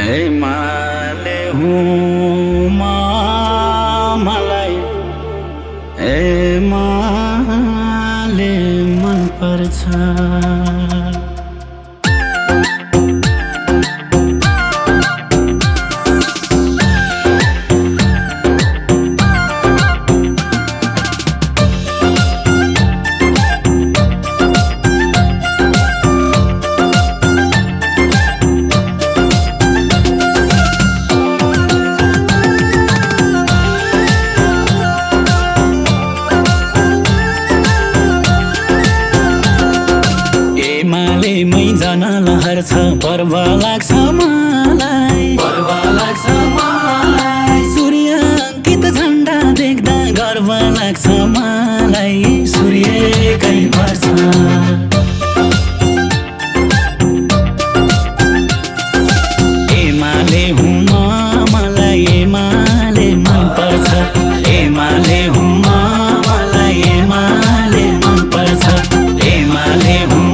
एमाले हूँ मलाई एमाले मन पर्छ। एमालेमै जान लहर छ पर्व लाग्छ मलाई, पर्व लाग्छ मलाई। सूर्य अंकित झण्डा देख्दा गर्व लाग्छ मलाई, सूर्यकै भर छ। एमाले हुँ म मलाई एमाले मन पर्छ। एमाले हुँ म मलाई एमाले मन पर्छ। एमाले हुँ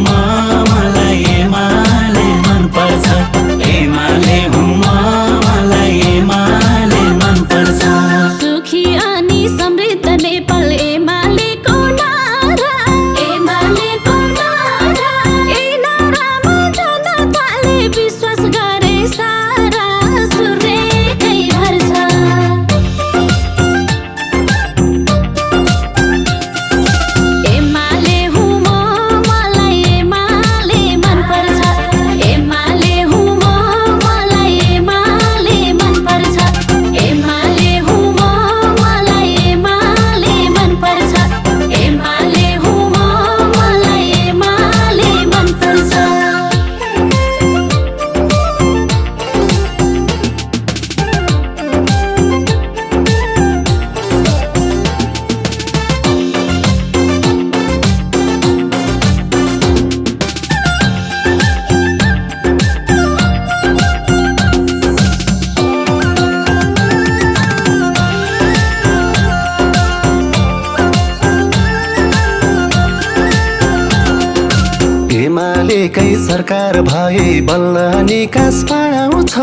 एमालेकै सरकार भए बल्ल निकास पाउँछ,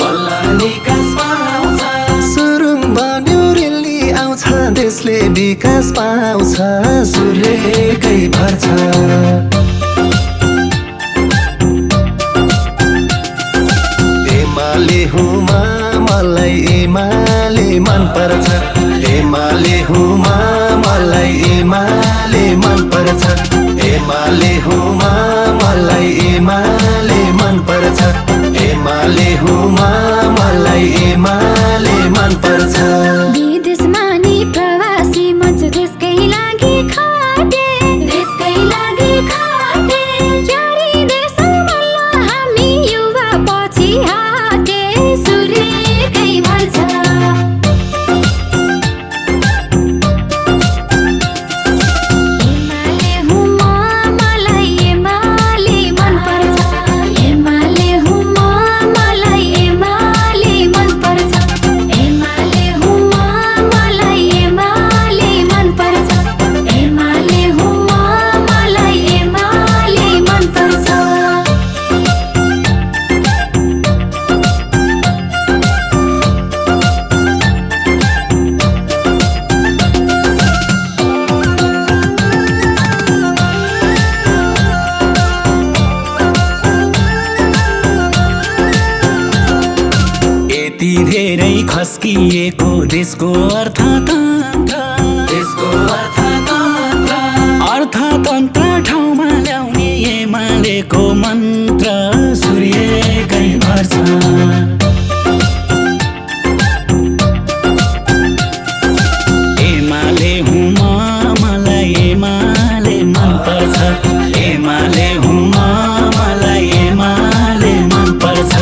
बल्ल निकास पाउँछ। सुरुङ बन्यो रेली आउँछ देशले विकास पाउँछ, सूर्यकै भर छ। एमाले हुँ म मलाई एमाले मन पर्छ। एमाले हुँ म मलाई एमाले मन पर्छ। एमाले हुँ म मलाई एमाले मन पर्छ। एमाले हुँ म मलाई एमाले मन पर्छ। विदेशमा नि प्रवासी मच देशकै लागि खटे, देशकै लागि खटे। क्यारी देश मल्ल हामी युवा पछि हटे, सूर्यकै भर छ। यति धेरै खस्किएको देशको अर्थतन्त्र, देशको अर्थतन्त्र। अर्थतन्त्र ठाउँमा ल्याउने एमालेको मन्त्र, सूर्यकै भर छ। एमाले हुँ म मलाई एमाले मन पर्छ। एमाले हुँ म मलाई एमाले मन पर्छ।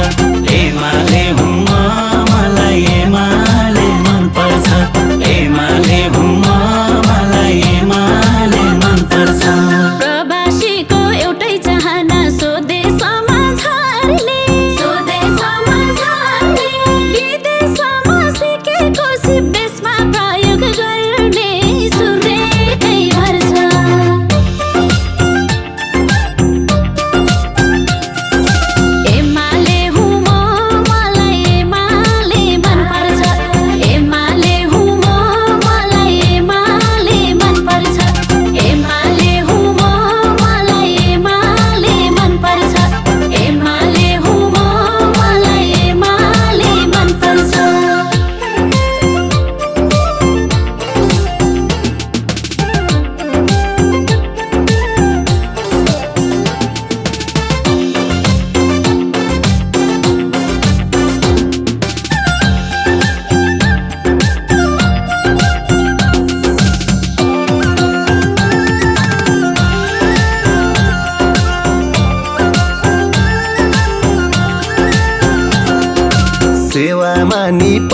एमाले हुँ म मलाई एमाले मन पर्छ। एमाले हुँ म मलाई एमाले मन पर्छ। प्रवासीको एउटै चाहना स्वदेशमा झर्ने, स्वदेशमा झर्ने।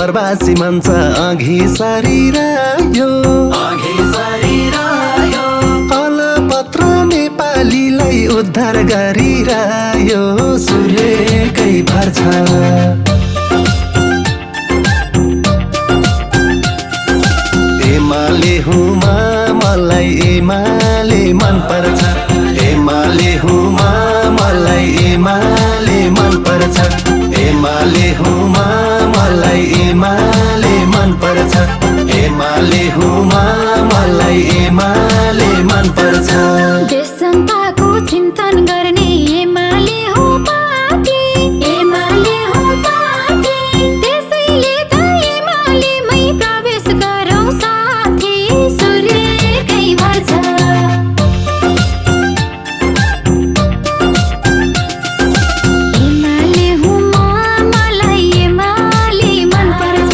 प्रवासी मन्छ अघि सारिरह्यो अलपत्र नेपालीलाई उद्धार गरिरह्यो सूर्यकै भर छ एमाले हुमा मलाई एमाले मन पर्छ एमाले हुमा मलाई एमाले मन पर्छ एमाले हुमा मलाई एमाले मन पर्छ एमाले हुमा मलाई एमाले मन पर्छ देश जनताको चिन्तन गर्ने एमाले हो पार्टी एमाले हो पार्टी त्यसैले त एमालेमै प्रवेश गरौँ साथी सूर्यकै भर छ एमाले हुमा मलाई एमाले मन पर्छ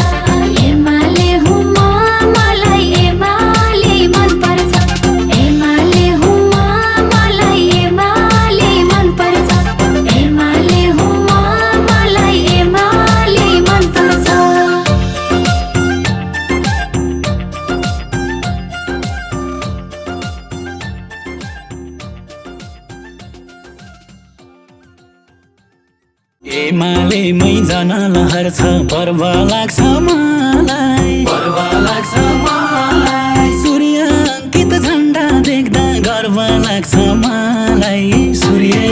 एमाले हुमा मलाई एमाले मन पर्छ एमाले हुमा मलाई एमाले मन पर्छ एमाले हुमा मलाई एमाले मन पर्छ एमालेमै जान लहर छ पर्व लाग्छ मलाई सूर्य अङ्कित झन्डा देख्दा गर्व लाग्छ मलाई सूर्य